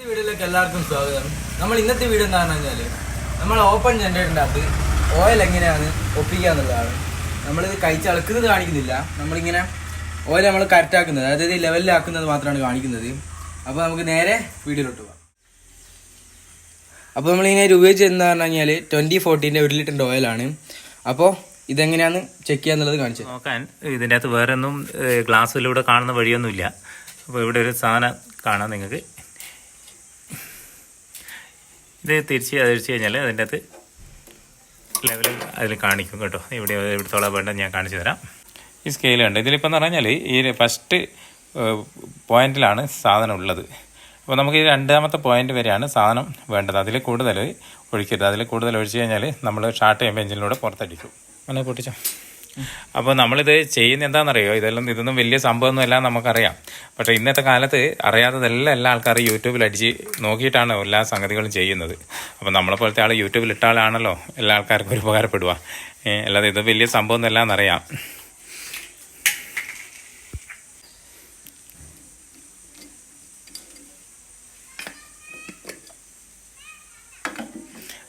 വീഡിയോയിലേക്ക് എല്ലാവർക്കും സ്വാഗതം. നമ്മൾ ഇന്നത്തെ വീഡിയോ എന്താണെന്ന് പറഞ്ഞാൽ നമ്മൾ ഓപ്പൺ ജനറേറ്ററിൻ്റെ അകത്ത് ഓയിൽ എങ്ങനെയാണ് ഒപ്പിക്കുക എന്നുള്ളതാണ്. നമ്മളിത് കഴിച്ചളക്കുന്നത് കാണിക്കുന്നില്ല, നമ്മളിങ്ങനെ ഓയിൽ നമ്മൾ കറക്റ്റാക്കുന്നത്, അതായത് ലെവലിലാക്കുന്നത് മാത്രമാണ് കാണിക്കുന്നത്. അപ്പോൾ നമുക്ക് നേരെ വീഡിയോയിലോട്ട് പോകാം. അപ്പോൾ നമ്മളിങ്ങനെ ഉപയോഗിച്ച് എന്താ പറഞ്ഞു കഴിഞ്ഞാൽ 2014 1 ലിറ്ററിൻ്റെ ഓയിലാണ്. അപ്പോൾ ഇതെങ്ങനെയാണ് ചെക്ക് ചെയ്യുക എന്നുള്ളത് കാണിച്ചു നോക്കാൻ. ഇതിൻ്റെ അകത്ത് വേറെ ഒന്നും ഗ്ലാസ്സിലൂടെ കാണുന്ന വഴിയൊന്നുമില്ല. അപ്പോൾ ഇവിടെ ഒരു സാധനം കാണാം നിങ്ങൾക്ക്. ഇത് തിരിച്ച് കഴിഞ്ഞാൽ അതിൻ്റെ അകത്ത് ലെവൽ അതിൽ കാണിക്കും കേട്ടോ. ഇവിടത്തോളം വേണ്ട ഞാൻ കാണിച്ചു തരാം. ഈ സ്കെയിൽ ഉണ്ട്. ഇതിലിപ്പോൾ എന്ന് പറഞ്ഞാൽ ഈ ഫസ്റ്റ് പോയിന്റിലാണ് സാധനം ഉള്ളത്. അപ്പോൾ നമുക്ക് ഈ രണ്ടാമത്തെ പോയിന്റ് വരെയാണ് സാധനം വേണ്ടത്. അതിൽ കൂടുതൽ ഒഴിക്കരുത്. അതിൽ കൂടുതൽ ഒഴിച്ചു കഴിഞ്ഞാൽ നമ്മൾ ഷാർട്ട് ചെയ്യുമ്പോൾ എഞ്ചിനിലൂടെ പുറത്തടിക്കും. അങ്ങനെ പൊട്ടിച്ചോ. അപ്പോൾ നമ്മളിത് ചെയ്യുന്ന എന്താണെന്നറിയോ, ഇതൊന്നും വലിയ സംഭവമൊന്നും എല്ലാം നമുക്കറിയാം. പക്ഷേ ഇന്നത്തെ കാലത്ത് അറിയാത്തതെല്ലാം എല്ലാ ആൾക്കാരും യൂട്യൂബിൽ അടിച്ച് നോക്കിയിട്ടാണ് എല്ലാ സംഗതികളും ചെയ്യുന്നത്. അപ്പോൾ നമ്മളെപ്പോലത്തെ ആൾ യൂട്യൂബിൽ ഇട്ട ആളാണല്ലോ എല്ലാ ആൾക്കാർക്കും ഒരു ഉപകാരപ്പെടുക. അല്ലാതെ ഇത് വലിയ സംഭവമൊന്നും എല്ലാം എന്നറിയാം.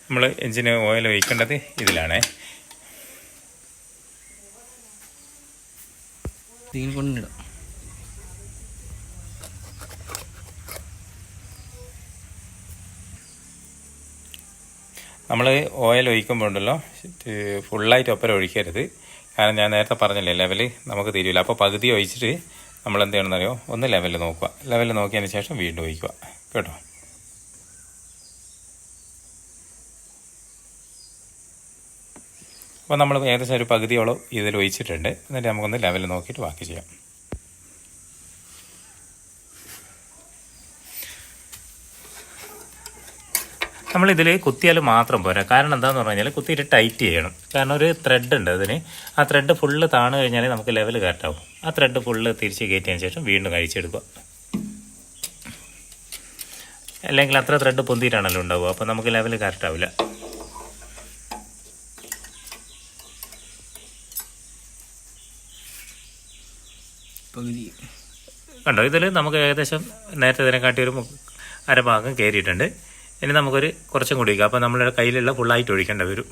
നമ്മൾ എഞ്ചിന് ഓയിൽ ഒഴിക്കേണ്ടത് ഇതിലാണേ. കൊണ്ടിടാം. നമ്മൾ ഓയിൽ ഒഴിക്കുമ്പോൾ ഉണ്ടല്ലോ ഫുള്ളായിട്ട് ഒപ്പരം ഒഴിക്കരുത്. കാരണം ഞാൻ നേരത്തെ പറഞ്ഞില്ലേ ലെവൽ നമുക്ക് തിരിയില്ല. അപ്പോൾ പകുതി ഒഴിച്ചിട്ട് നമ്മൾ എന്ത് ചെയ്യണമെന്നറിയോ, ഒന്ന് ലെവൽ നോക്കുക. ലെവൽ നോക്കിയതിന് ശേഷം വീണ്ടും ഒഴിക്കുക കേട്ടോ. അപ്പോൾ നമ്മൾ ഏകദേശം ഒരു പകുതിയോളം ഇതിൽ ഒഴിച്ചിട്ടുണ്ട്. എന്നിട്ട് നമുക്കൊന്ന് ലെവൽ നോക്കിയിട്ട് ബാക്കി ചെയ്യാം. നമ്മളിതിൽ കുത്തിയാൽ മാത്രം പോരാ. കാരണം എന്താണെന്ന് പറഞ്ഞു കഴിഞ്ഞാൽ കുത്തിയിട്ട് ടൈറ്റ് ചെയ്യണം. കാരണം ഒരു ത്രെഡ് ഉണ്ട് അതിന്. ആ ത്രെഡ് ഫുള്ള് താണു കഴിഞ്ഞാൽ നമുക്ക് ലെവൽ കറക്റ്റാവും. ആ ത്രെഡ് ഫുള്ള് തിരിച്ച് കയറ്റിയതിന് ശേഷം വീണ്ടും കഴിച്ചെടുക്കുക. അല്ലെങ്കിൽ അത്ര ത്രെഡ് പൊന്തിയിട്ടാണല്ലോ ഉണ്ടാവുക. അപ്പോൾ നമുക്ക് ലെവൽ കറക്റ്റാവില്ല. കണ്ടോ, ഇതിൽ നമുക്ക് ഏകദേശം നേരത്തെ ഇതിനെക്കാട്ടി ഒരു അരഭാഗം കയറിയിട്ടുണ്ട്. ഇനി നമുക്കൊരു കുറച്ചും കൂടി ഒഴിക്കാം. അപ്പോൾ നമ്മളുടെ കയ്യിലുള്ള ഫുള്ളായിട്ട് ഒഴിക്കേണ്ടി വരും.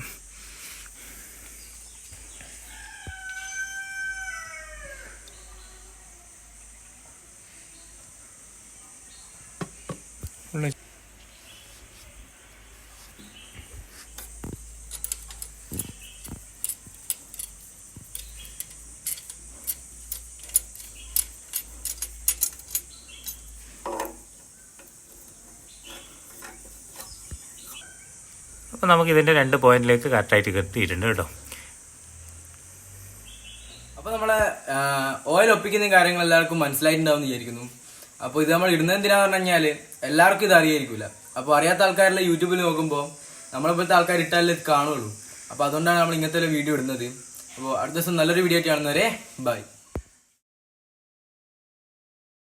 അപ്പോൾ നമുക്ക് ഇതിൻ്റെ 2 പോയിന്റിലേക്ക് കറക്റ്റായിട്ട് എത്തിയിട്ടുണ്ട് കേട്ടോ. അപ്പോൾ നമ്മളെ ഓയിൽ ഒപ്പിക്കുന്ന കാര്യങ്ങൾ എല്ലാവർക്കും മനസ്സിലായിട്ടുണ്ടാവും എന്ന് വിചാരിക്കുന്നു. അപ്പോൾ ഇത് നമ്മൾ ഇടുന്നത് എന്തിനാന്ന് പറഞ്ഞു കഴിഞ്ഞാൽ എല്ലാവർക്കും ഇത് അറിയായിരിക്കില്ല. അപ്പോൾ അറിയാത്ത ആൾക്കാരെല്ലാം യൂട്യൂബിൽ നോക്കുമ്പോൾ നമ്മളെപ്പോലത്തെ ആൾക്കാർ ഇട്ടാലേ ഇത് കാണുള്ളൂ. അപ്പോൾ അതുകൊണ്ടാണ് നമ്മൾ ഇങ്ങനത്തെ ഒരു വീഡിയോ ഇടുന്നത്. അപ്പോൾ അടുത്ത ദിവസം നല്ലൊരു വീഡിയോ ആയിട്ട് കാണുന്നവരെ ബൈ.